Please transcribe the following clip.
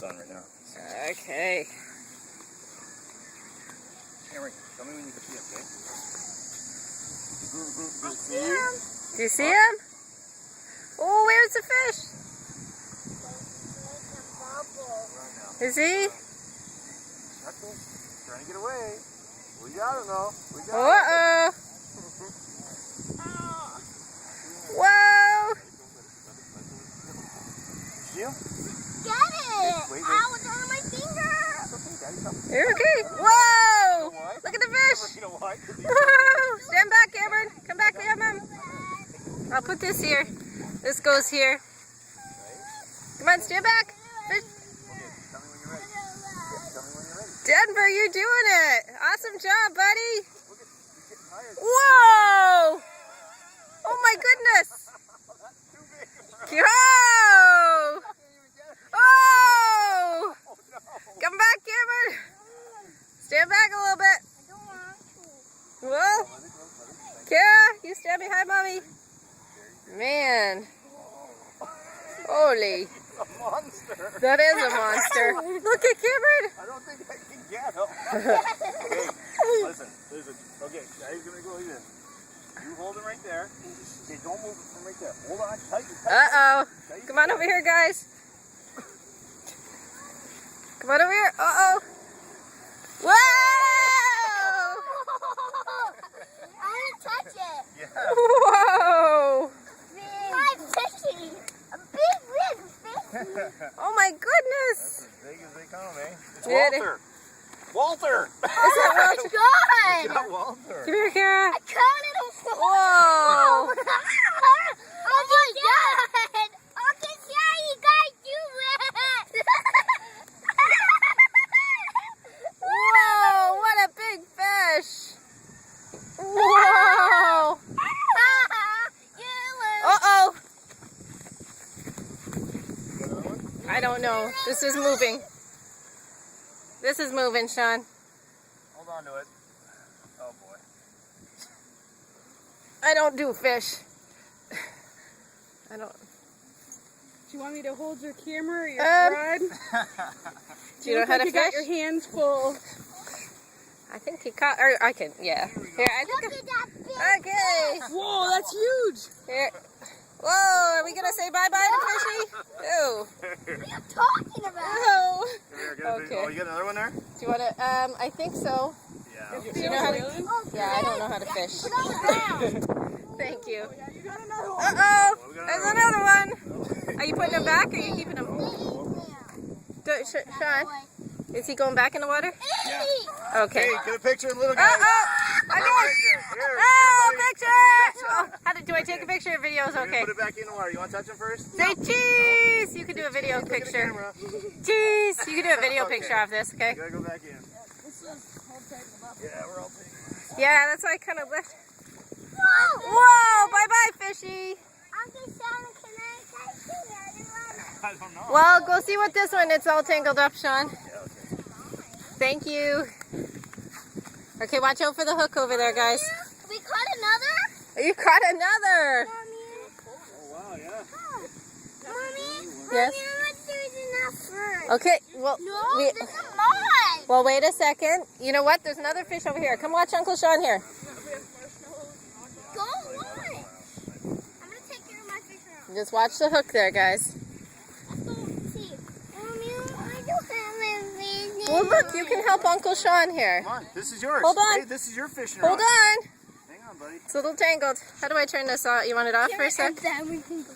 sun right now. Okay. Cameron, tell me when you can see him, okay? Do you see him? Oh, where's the fish? Is he? Trying to get away. We got him though. We got him. Uh-oh. Whoa. See him? Get it! Wait. Ow, it's on my finger! You're okay. Whoa. Look at the fish. You know why? Whoa. Stand back, Cameron. Come back, Mom. I'll put this here. This goes here. Come on, stand back. Fish. Denver, you're doing it. Awesome job, buddy. Whoa. Oh, my goodness. Whoa. Oh. Come back, Cameron. Stand back a little bit. Whoa. Kara, you stand behind Mommy. Man. Holy. A monster. That is a monster. Look at Cameron. I don't think I can get him. Okay, listen. Okay, now he's going to go in. You hold him right there. Okay, don't move from right there. Hold on tight. Uh-oh. Come on over here, guys. Come on over here. Uh-oh. Whoa! I want to touch it. Yeah. Whoa! I'm fishy. A big fish. Oh my goodness! That's as big as they come, eh? It's Yeah, Walter. Walter. Is that Walter? Oh, God. Got Walter. Come here, Kara. I counted him. Whoa! Oh, my God. Okay, yeah, you guys do it. Whoa! What a big fish! Whoa! Uh-oh! I don't know. This is moving. This is moving, Sean. Hold on to it. Oh, boy. I don't do fish. I don't. Do you want me to hold your camera or your rod? Do you know how to You fish? got your hands full. I think he caught. Or I can. Yeah. Here. I think. Look at that big Okay. Whoa, that's huge. Here. Whoa. Are we gonna say bye bye to fishy? Ew. What are you talking about? Oh. Come here, get a big- Okay. Oh, you got another one there? Do you want to? I think so. Yeah. Do you know how to? Yeah, I don't know how to fish. Put on the ground. Thank you. You got another one. Uh-oh. we got There's another another one. Are you putting him back or are you keeping him? Sean, is he going back in the water? Okay. Hey, get a picture of the little guy. Uh-oh. I Get a did. picture. Here, Oh, everybody. picture! Oh, do I take a picture or video is We're gonna okay? Put it back in the water. You want to touch him first? Say cheese! You can do a video Look at the picture. camera. Cheese! You can do a video Okay. picture of this, okay? You gotta go back in. Yeah, we're all taking. Yeah, that's why I kind of left. Whoa! Whoa! Bye-bye, fishy! Uncle Sean, can I touch the other one? I don't know. Well, go see what this one, it's all tangled up, Sean. Yeah, okay. Thank you. Okay, watch out for the hook over there, guys. We caught another? You caught another! Mommy. Oh, wow, yeah. Mommy. Yes? Mommy, I want there's enough first. Okay, well, No, we, this is mine. well, wait a second. You know what? There's another fish over here. Come watch Uncle Sean here. Go watch. I'm going to take care of my fish now. Just watch the hook there, guys. Let's go see. Mommy, I don't have a fish. Well, look, you can help Uncle Sean here. Come on, this is yours. Hold on. Hey, this is your fishing Hold rod. on. Hang on, buddy. It's a little tangled. How do I turn this off? You want it off for a sec? Then we can go.